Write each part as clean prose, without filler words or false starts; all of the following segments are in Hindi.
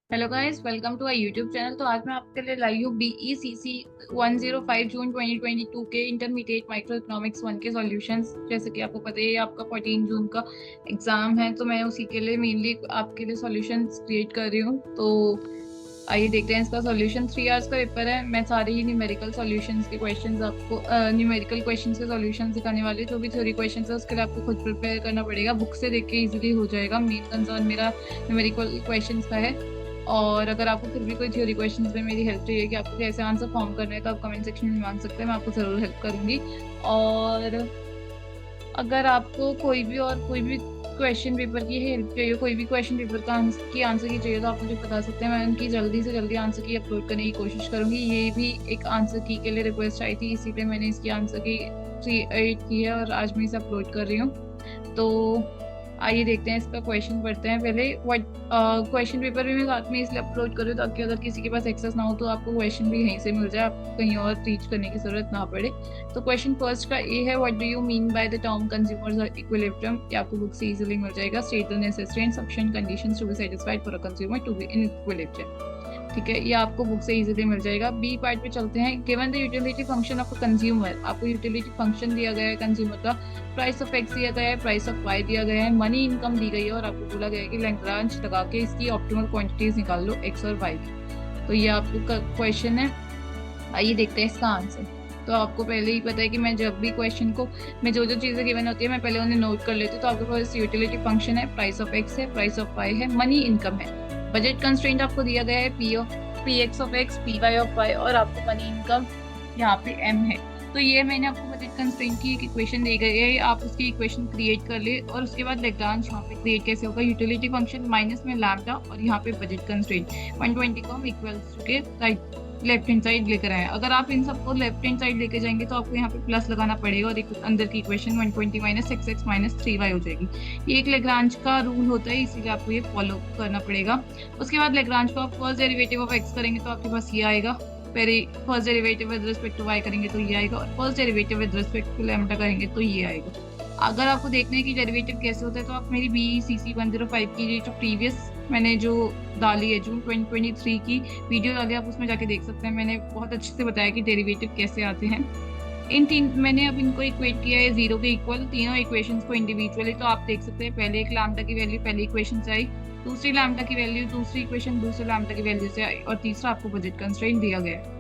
Hello guys, welcome to our YouTube channel. तो आज मैं आपके लिए लाई हूँ BECC 105 जून 2022 के इंटरमीडिएट माइक्रो इकोनॉमिक्स 1 के सॉल्यूशंस। जैसे कि आपको पता है ये आपका 14 जून का एग्जाम है, तो मैं उसी के लिए मेनली आपके लिए सॉल्यूशंस क्रिएट कर रही हूँ। तो आइए देखते हैं इसका सॉल्यूशन। 3 आवर्स का पेपर है। मैं सारे ही न्यूमेरिकल सॉल्यूशंस के क्वेश्चंस आपको न्यूमेरिकल क्वेश्चंस के सॉल्यूशन दिखाने वाले हैं। जो भी थ्योरी क्वेश्चंस है उसके लिए आपको खुद प्रिपेयर करना पड़ेगा, बुक से देख के इजीली हो जाएगा। मेन कंसर्न मेरा न्यूमेरिकल क्वेश्चंस का है। और अगर आपको फिर भी कोई थ्योरी क्वेश्चंस में मेरी हेल्प चाहिए कि आपको कैसे आंसर फॉर्म करना है, तो आप कमेंट सेक्शन में मांग सकते हैं, मैं आपको जरूर हेल्प करूंगी। और अगर आपको कोई भी क्वेश्चन पेपर की हेल्प चाहिए, कोई भी क्वेश्चन पेपर का आंसर की चाहिए, तो आप मुझे बता सकते हैं। मैं उनकी जल्दी से जल्दी आंसर की अपलोड करने की कोशिश करूंगी। ये भी एक आंसर की के लिए रिक्वेस्ट आई थी, इसीलिए मैंने इसकी आंसर की क्रिएट की है और आज मैं इसे अपलोड कर रही हूँ। तो आइए देखते हैं, इसका क्वेश्चन पढ़ते हैं पहले। व्हाट क्वेश्चन पेपर भी मैं साथ में इसलिए अपलोड कर रही हूँ ताकि अगर किसी के पास एक्सेस ना हो तो आपको क्वेश्चन भी यहीं से मिल जाए, आपको कहीं और रीच करने की जरूरत ना पड़े। तो क्वेश्चन फर्स्ट का ए है, what do you mean by the term consumers equilibrium. ये आपको बुक से इजीली मिल जाएगा। State the necessary and sufficient conditions to be satisfied for a consumer to be in equilibrium. ठीक है, ये आपको बुक से इजीली मिल जाएगा। बी पार्ट पे चलते हैं। Given the utility function of a consumer, आपको यूटिलिटी फंक्शन दिया गया है कंज्यूमर का। प्राइस ऑफ एक्स दिया गया है, प्राइस ऑफ वाई दिया गया है, मनी इनकम दी गई है और आपको बोला गया है कि लैग्रांज लगा के इसकी ऑप्टिमल क्वांटिटीज निकाल लो एक्स और वाई की। तो ये आपको क्वेश्चन है। आइए देखते हैं इसका आंसर। तो आपको पहले ही पता है कि मैं जब भी क्वेश्चन को मैं जो जो चीजें गिवन होती है मैं पहले उन्हें नोट कर लेती हूँ। तो आपके पास यूटिलिटी फंक्शन है, प्राइस ऑफ एक्स है, प्राइस ऑफ वाई है, मनी इनकम है। बजट कंस्ट्रेंट आपको दिया गया है p x of x, p y of y, और आपको मनी इनकम यहाँ पे एम है। तो ये मैंने आपको बजट कंस्ट्रेंट की एक इक्वेशन दी गई है, आप उसकी इक्वेशन क्रिएट कर ले। और उसके बाद लैग्रांज यहाँ पे क्रिएट कैसे होगा, यूटिलिटी फंक्शन माइनस में लैम्डा और यहाँ पे बजट कंस्ट्रेंट 120 को हम इक्वल्स के राइट लेफ्ट हैंड साइड लेकर आए। अगर आप इन सबको लेफ्ट हैंड साइड लेके जाएंगे तो आपको यहाँ पे प्लस लगाना पड़ेगा और एक अंदर की equation 120 minus x x minus 3y हो जाएगी। ये एक लेग्रांज का रूल होता है, इसीलिए आपको ये फॉलो करना पड़ेगा। उसके बाद लेग्रांज को आप फर्स्ट डेरिवेटिव ऑफ एक्स करेंगे तो आपके पास ये आएगा। फिर first derivative with respect to y करेंगे तो ये आएगा, और first derivative with respect to lambda करेंगे तो ये आएगा। अगर आपको देखना है कि डेरिवेटिव कैसे होता है तो आप मेरी BECC 105 की जो प्रीवियस मैंने जो डाली है जून 2023 की वीडियो डाली है, आप उसमें जाके देख सकते हैं। मैंने बहुत अच्छे से बताया कि डेरिवेटिव कैसे आते हैं। इन तीन मैंने अब इनको इक्वेट किया है जीरो के इक्वल, तीनों इक्वेशंस को इंडिविजुअली। तो आप देख सकते हैं पहले एक लैम्डा की वैल्यू पहली इक्वेशन से आई, दूसरी लैम्डा की वैल्यू दूसरी इक्वेशन दूसरे लैम्डा की वैल्यू से आई, और तीसरा आपको बजट कंस्ट्रेंट दिया गया है।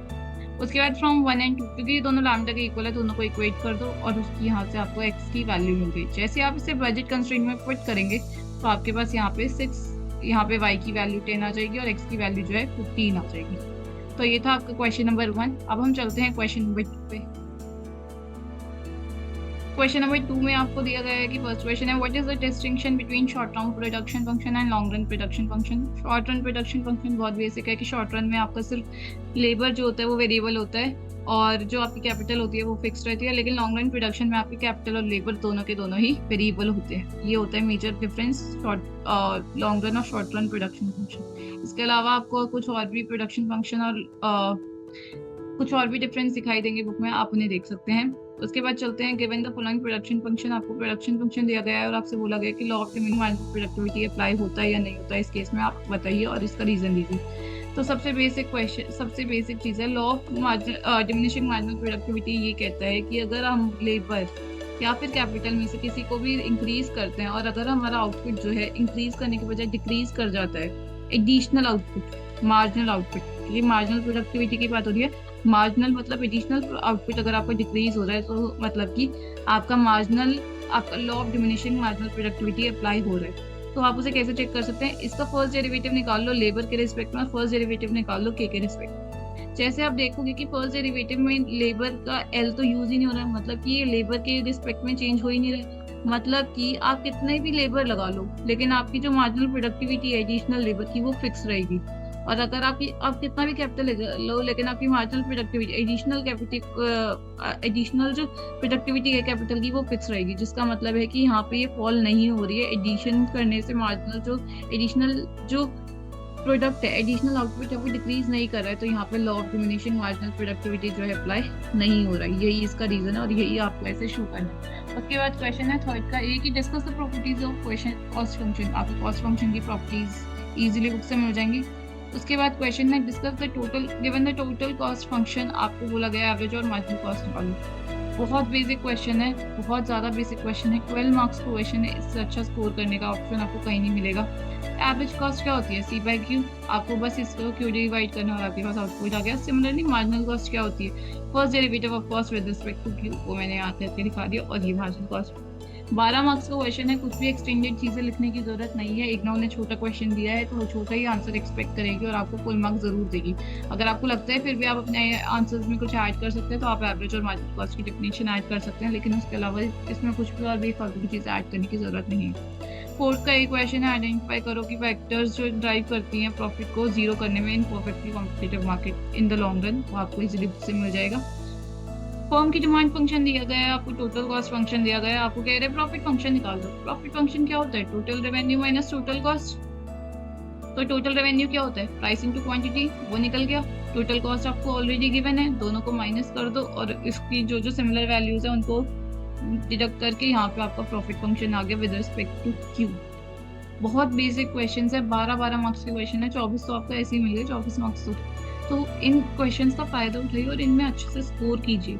उसके बाद फ्रॉम 1 एंड 2, क्योंकि ये दोनों लैम्डा के इक्वल है, दोनों को इक्वेट कर दो और उसकी यहाँ से आपको एक्स की वैल्यू मिल गई। जैसे आप इसे बजट कंस्ट्रेंट में पुट करेंगे तो आपके पास यहाँ पे 6, यहाँ पे y की वैल्यू 10 आ जाएगी और x की वैल्यू जो है 15 आ जाएगी। तो ये था आपका क्वेश्चन नंबर 1। अब हम चलते हैं क्वेश्चन नंबर 2 पे। क्वेश्चन नंबर 2 में आपको दिया गया है कि फर्स्ट क्वेश्चन है, what is the distinction between short run production function and long run production function. Short run production function बहुत बेसिक है कि शॉर्ट रन में आपका सिर्फ लेबर जो होता है वो वेरिएबल होता है और जो आपकी कैपिटल होती है वो फिक्स रहती है। लेकिन लॉन्ग रन प्रोडक्शन में आपकी कैपिटल और लेबर दोनों के दोनों ही वेरिएबल होते हैं। ये होता है मेजर डिफरेंस लॉन्ग रन और शॉर्ट रन प्रोडक्शन फंक्शन। इसके अलावा आपको कुछ और भी प्रोडक्शन फंक्शन और कुछ और भी डिफरेंस दिखाई देंगे बुक में, आप उन्हें देख सकते हैं। उसके बाद चलते हैं, given the following production function. आपको प्रोडक्शन फंक्शन दिया गया है और आपसे बोला गया कि law of demeaning marginal productivity apply होता है या नहीं होता है इस केस में, आप बताइए और इसका रीजन दीजिए। तो सबसे बेसिक चीज है, law of diminishing marginal productivity ये कहता है कि अगर हम लेबर या फिर कैपिटल में से किसी को भी इंक्रीज करते हैं और अगर हमारा आउटपुट जो है इंक्रीज करने के बजाय डिक्रीज कर जाता है, एडिशनल आउटपुट मार्जिनल आउटपुट, ये मार्जिनल प्रोडक्टिविटी की बात हो रही है। मार्जिनल मतलब एडिशनल आउटपुट अगर आपका डिक्रीज हो रहा है तो मतलब कि आपका law of diminishing marginal productivity apply हो रहा है। तो आप उसे कैसे चेक कर सकते हैं, इसका फर्स्ट डेरिवेटिव निकाल लो लेबर के रिस्पेक्ट में, फर्स्ट डेरिवेटिव निकाल लो के रिस्पेक्ट में। जैसे आप देखोगे कि फर्स्ट डेरिवेटिव में लेबर का एल तो यूज ही नहीं हो रहा है, मतलब कि ये लेबर के रिस्पेक्ट में चेंज हो ही नहीं रहा है। मतलब कि आप कितने भी लेबर लगा लो लेकिन आपकी जो मार्जिनल प्रोडक्टिविटी है एडिशनल लेबर की वो फिक्स रहेगी। और अगर आप कितना भी कैपिटल लो लेकिन आपकी मार्जिनल प्रोडक्टिविटी एडिशनल जो प्रोडक्टिविटी है कैपिटल की वो फिक्स रहेगी, जिसका मतलब है कि यहाँ पे ये फॉल नहीं हो रही है। एडिशन करने से एडिशनल जो प्रोडक्ट है, एडिशनल आउटपुट है, वो डिक्रीज नहीं कर रहा है। तो यहाँ पे law of diminishing marginal productivity जो है अप्लाई नहीं हो रहा है, यही इसका रीजन है और यही आपको ऐसे शो करना है। उसके बाद क्वेश्चन है थर्ड का ए कि discuss the properties of question cost function. आपको कॉस्ट फंक्शन की प्रॉपर्टीज इजीली बुक से मिल जाएंगी। उसके बाद क्वेश्चन है discuss the total given the total cost function, आपको बोला गया एवरेज और मार्जिनल कॉस्ट निकालो। बहुत बेसिक क्वेश्चन है, बहुत ज्यादा बेसिक क्वेश्चन है, 12 मार्क्स का क्वेश्चन है, इससे अच्छा स्कोर करने का ऑप्शन आपको कहीं नहीं मिलेगा। एवरेज कॉस्ट क्या होती है, सी बाई क्यू, आपको बस इसको क्यू डिवाइड करना और आपके पास आउटपुट आ गया। सिमिलरली मार्जिनल कॉस्ट क्या होती है, first derivative of cost with respect to q, वो मैंने यहाँ करके दिखा दिया, और ये मार्जिनल कॉस्ट। 12 मार्क्स का क्वेश्चन है, कुछ भी एक्सटेंडेड चीजें लिखने की जरूरत नहीं है। इग्नोर ने छोटा क्वेश्चन दिया है तो वो छोटा ही आंसर एक्सपेक्ट करेगी और आपको फुल मार्क्स जरूर देगी। अगर आपको लगता है फिर भी आप अपने आंसर्स में कुछ ऐड कर सकते हैं तो आप एवरेज और मार्जिनल कॉस्ट की डेफिनेशन ऐड कर सकते हैं, लेकिन उसके अलावा इसमें कुछ भी और भी फालतू की चीजें ऐड करने की जरूरत नहीं है। फोर्थ का एक क्वेश्चन है, आइडेंटिफाई करो कि फैक्टर्स जो ड्राइव करती हैं प्रॉफिट को जीरो करने में in perfectly competitive market in the long run, वो आपको इजीली से मिल जाएगा। फर्म की डिमांड फंक्शन दिया गया है, आपको टोटल कॉस्ट फंक्शन दिया गया है, आपको कह रहे हैं प्रॉफिट फंक्शन निकाल दो। प्रॉफिट फंक्शन क्या होता है, total revenue minus total cost. तो टोटल रेवेन्यू क्या होता है, प्राइस इनटू क्वांटिटी, वो निकल गया। टोटल कॉस्ट आपको ऑलरेडी गिवन है, दोनों को माइनस कर दो और इसकी जो जो सिमिलर वैल्यूज है उनको डिडक्ट करके यहाँ पे आपका प्रॉफिट फंक्शन आ गया विद रिस्पेक्ट टू क्यू। बहुत बेसिक क्वेश्चन है, 12 मार्क्स के क्वेश्चन है, 24 तो आपको ऐसे ही मिल गए, 24 मार्क्स तो इन क्वेश्चंस का फायदा उठाइए और इनमें अच्छे से स्कोर कीजिए।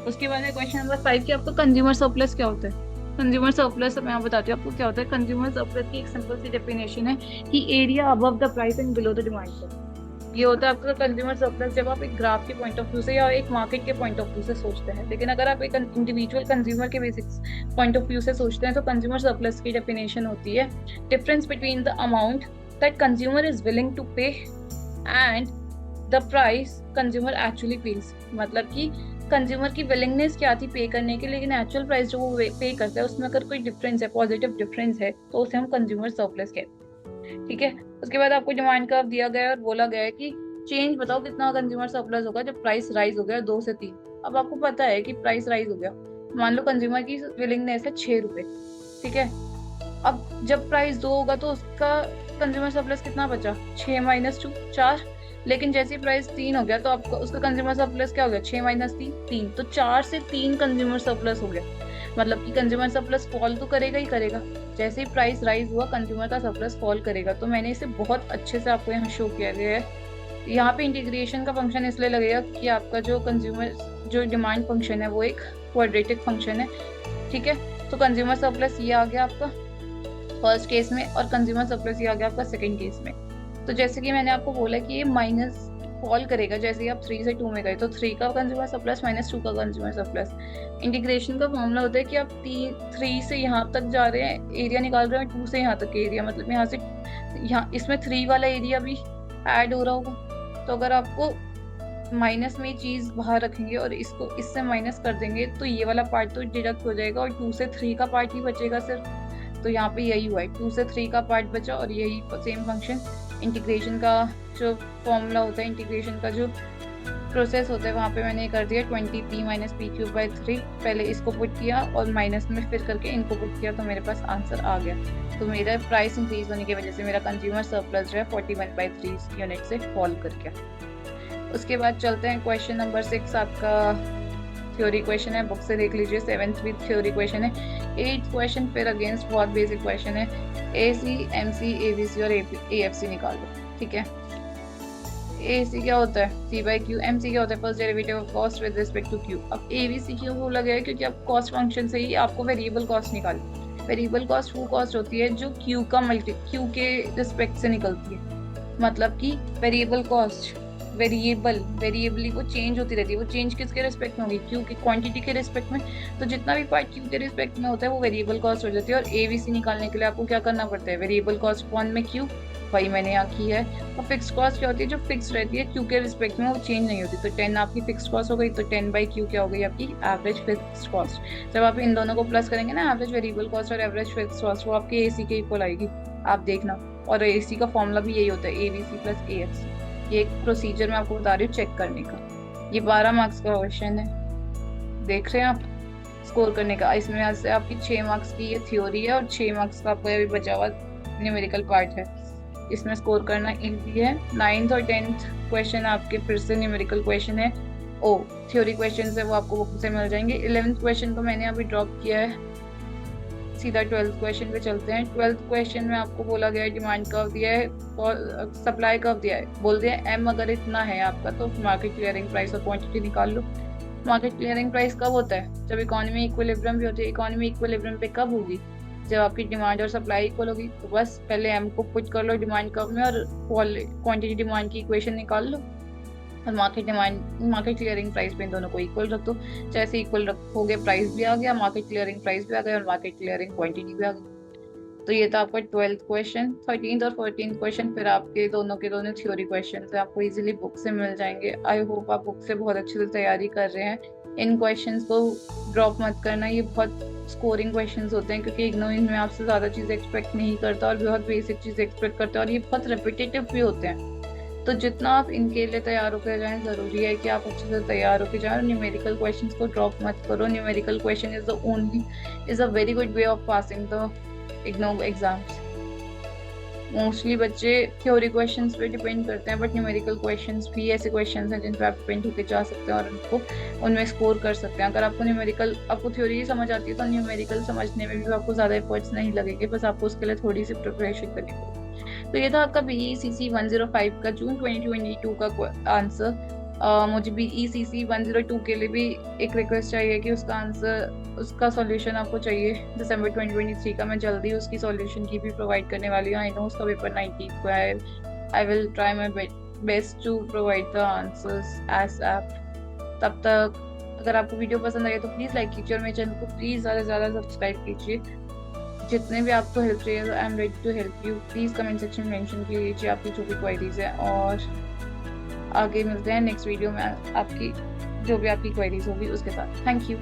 उसके बाद है क्वेश्चन नंबर 5 कि आपका कंज्यूमर सरप्लस क्या होता है। कंज्यूमर सरप्लस मैं बताती हूँ आपको क्या होता है। कंज्यूमर सरप्लस की एक सिंपल सी डेफिनेशन है कि area above the price and below the demand. ये होता है आपका कंज्यूमर सरप्लस जब आप एक ग्राफ के पॉइंट ऑफ व्यू से या एक मार्केट के पॉइंट ऑफ व्यू से सोचते हैं। लेकिन अगर आप एक इंडिविजुअल कंज्यूमर के बेसिक्स पॉइंट ऑफ व्यू से सोचते हैं तो कंज्यूमर सरप्लस की डेफिनेशन होती है difference between the amount that consumer is willing to pay and the price consumer actually pays. मतलब कि कंज्यूमर की विलिंगनेस क्या थी पे करने की, लेकिन एक्चुअल प्राइस जो वो पे करता है उसमें अगर कोई डिफरेंस है, पॉजिटिव डिफरेंस है, तो उसे हम कंज्यूमर सरप्लस कहते हैं। ठीक है, उसके बाद आपको डिमांड कर्व दिया गया है और बोला गया है कि चेंज बताओ कितना कंज्यूमर सरप्लस होगा जब प्राइस राइज हो गया 2 से 3। अब आपको पता है कि प्राइस राइज हो गया, मान लो कंज्यूमर की विलिंगनेस है 6 रुपए, ठीक है। अब जब प्राइस 2 होगा तो उसका कंज्यूमर सरप्लस कितना बचा, 6 माइनस 2 4। लेकिन जैसे प्राइस 3 हो गया तो आपका उसका कंज्यूमर सरप्लस क्या हो गया, 6 माइनस 3 3, तो 4 से 3 कंज्यूमर सरप्लस हो गया। मतलब कि कंज्यूमर सरप्लस फॉल तो करेगा ही करेगा, जैसे ही प्राइस राइज हुआ कंज्यूमर का सरप्लस फॉल करेगा। तो मैंने इसे बहुत अच्छे से आपको यहाँ शो किया गया है। यहाँ पे इंटीग्रेशन का फंक्शन इसलिए लगेगा कि आपका जो कंज्यूमर जो डिमांड फंक्शन है वो एक क्वाड्रेटिक फंक्शन है। ठीक है, तो कंज्यूमर सरप्लस ये आ गया आपका फर्स्ट केस में और कंज्यूमर सरप्लस ये आ गया आपका सेकंड केस में। तो जैसे कि मैंने आपको बोला कि ये माइनस फॉल करेगा जैसे ही आप 3 से 2 में गए, तो 3 का कंज्यूमर सरप्लस माइनस 2 का कंज्यूमर सरप्लस। इंटीग्रेशन का फॉर्मूला होता है कि आप 3 से यहाँ तक जा रहे हैं, एरिया निकाल रहे हैं, 2 से यहाँ तक एरिया, मतलब यहाँ से यहाँ इसमें 3 वाला एरिया भी ऐड हो रहा होगा। तो अगर आपको माइनस में चीज बाहर रखेंगे और इसको इससे माइनस कर देंगे तो ये वाला पार्ट तो डिडक्ट हो जाएगा और 2 से 3 का पार्ट ही बचेगा सिर्फ। तो यहाँ पे यही हुआ है, 2 से 3 का पार्ट बचा और यही सेम फंक्शन इंटीग्रेशन का जो फॉर्मूला होता है, इंटीग्रेशन का जो प्रोसेस होता है, वहाँ पे मैंने कर दिया 20p minus P cube by 3। पहले इसको पुट किया और माइनस में फिर करके इनको पुट किया तो मेरे पास आंसर आ गया। तो मेरा प्राइस इंक्रीज होने की वजह से मेरा कंज्यूमर सरप्लस जो है 41/3 यूनिट से फॉल कर गया। उसके बाद चलते हैं क्वेश्चन नंबर 6, आपका थ्योरी क्वेश्चन है, बुक से देख लीजिए। 7th भी थ्योरी क्वेश्चन है। 8th क्वेश्चन फिर अगेंस्ट बहुत बेसिक क्वेश्चन है, AC, MC, ABC और AFC निकाल दो। ठीक है, AC क्या होता है, C बाई क्यू। MC क्या होता है, first derivative of cost with respect to q. अब ABC क्यों बोला गया है, क्योंकि आप कॉस्ट फंक्शन से ही आपको वेरिएबल कॉस्ट निकाली। वेरिएबल कॉस्ट वो कॉस्ट होती है जो क्यू के रिस्पेक्ट से निकलती है। मतलब कि वेरिएबल कॉस्ट वेरिएबली वो चेंज होती रहती है। वो चेंज किसके रिस्पेक्ट में होगी, क्यू की क्वांटिटी के रिस्पेक्ट में। तो जितना भी पार्ट क्यू के रिस्पेक्ट में होता है वो वेरिएबल कॉस्ट हो जाती है। और ABC निकालने के लिए आपको क्या करना पड़ता है, वेरिएबल कॉस्ट अपॉन में क्यू, वही मैंने यहाँ की है। और फिक्स कॉस्ट क्या होती है, जो फिक्स रहती है क्यू के रिस्पेक्ट में, वो चेंज नहीं होती। तो 10 आपकी फिक्स कॉस्ट हो गई, तो 10 बाई क्यू क्या हो गई आपकी एवरेज फिक्स कॉस्ट। जब आप इन दोनों को प्लस करेंगे ना, एवरेज वेरिएबल कॉस्ट और एवरेज फिक्स कॉस्ट, वो आपकी AC के इक्वल आएगी, आप देखना। और AC का फॉर्मूला भी यही होता है, ABC प्लस AFC। ये एक प्रोसीजर मैं आपको बता रही हूँ चेक करने का। ये 12 मार्क्स का क्वेश्चन है, देख रहे हैं आप स्कोर करने का। इसमें से आपकी 6 मार्क्स की ये थ्योरी है और 6 मार्क्स का आपको अभी बचा हुआ न्यूमेरिकल पार्ट है। इसमें स्कोर करना इजी है। 9th और 10th क्वेश्चन आपके फिर से न्यूमेरिकल क्वेश्चन है, थ्योरी क्वेश्चन है, वो आपको बुक से मिल जाएंगे। 11th क्वेश्चन को मैंने अभी ड्रॉप किया है सीधा 12th क्वेश्चन पे चलते हैं। 12th क्वेश्चन में आपको बोला गया है डिमांड कर्व दिया है और सप्लाई कर्व दिया है। बोल दिया एम अगर इतना है आपका तो मार्केट क्लियरिंग प्राइस और क्वांटिटी निकाल लो। मार्केट क्लियरिंग प्राइस कब होता है? जब इकोनॉमी इक्विलिब्रियम भी होती है। इकोनॉमी इक्विलिब्रियम पे कब होगी? जब आपकी डिमांड और सप्लाई इक्वल होगी। तो बस पहले एम को पुट कर लो डिमांड कर्व में और क्वांटिटी डिमांड की इक्वेशन निकाल लो और मार्केट क्लियरिंग प्राइस पे इन दोनों को इक्वल रख दो। जैसे इक्वल रखोगे प्राइस भी आ गया, मार्केट क्लियरिंग प्राइस भी आ गया और मार्केट क्लियरिंग क्वांटिटी भी आ गई। तो ये था आपका 12th क्वेश्चन। 13th और 14th क्वेश्चन फिर आपके दोनों के दोनों थ्योरी क्वेश्चन है, आपको इजीली बुक से मिल जाएंगे। आई होप आप बुक से बहुत अच्छे से तैयारी कर रहे हैं। इन क्वेश्चंस को ड्रॉप मत करना, ये बहुत स्कोरिंग क्वेश्चंस होते हैं क्योंकि इग्नो इनमें आपसे ज़्यादा चीज़ें एक्सपेक्ट नहीं करता और बहुत बेसिक चीज़ें एक्सपेक्ट करता है और ये बहुत रिपीटेटिव भी होते हैं। तो जितना आप इनके लिए तैयार होकर जाएं, ज़रूरी है कि आप अच्छे से तैयार होकर जाएं और न्यूमेरिकल क्वेश्चंस को ड्रॉप मत करो। Numerical question is a very good way of passing the IGNOU exams. Mostly बच्चे थ्योरी क्वेश्चंस पे डिपेंड करते हैं बट न्यूमेरिकल क्वेश्चंस भी ऐसे क्वेश्चंस हैं जिन पे आप डिपेंड होकर जा सकते हैं और उनको उनमें स्कोर कर सकते हैं। अगर आपको थ्योरी ही समझ आती है तो न्यूमेरिकल समझने में भी आपको ज़्यादा एफर्ट्स नहीं लगेंगे, बस आपको उसके लिए थोड़ी सी प्रिपरेशन करनी पड़ेगी। तो ये था आपका BECC 105 का जून 2022 का आंसर। मुझे BECC 102 के लिए भी एक रिक्वेस्ट चाहिए कि उसका सॉल्यूशन आपको चाहिए दिसंबर 2023 का। मैं जल्दी उसकी सॉल्यूशन की भी प्रोवाइड करने वाली हूँ। आई नो उसका पेपर 19 को है। I will try my best to provide the answers ASAP. तब तक अगर आपको वीडियो पसंद आई तो प्लीज़ लाइक कीजिए और मेरे चैनल को प्लीज़ ज़्यादा से ज़्यादा सब्सक्राइब कीजिए। जितने भी आपको हेल्प चाहिए I am ready to help you. Please comment section में मेंशन कीजिए आपकी जो भी क्वेरीज है और आगे मिलते हैं नेक्स्ट वीडियो में आपकी जो भी आपकी क्वेरीज होगी उसके साथ। Thank you.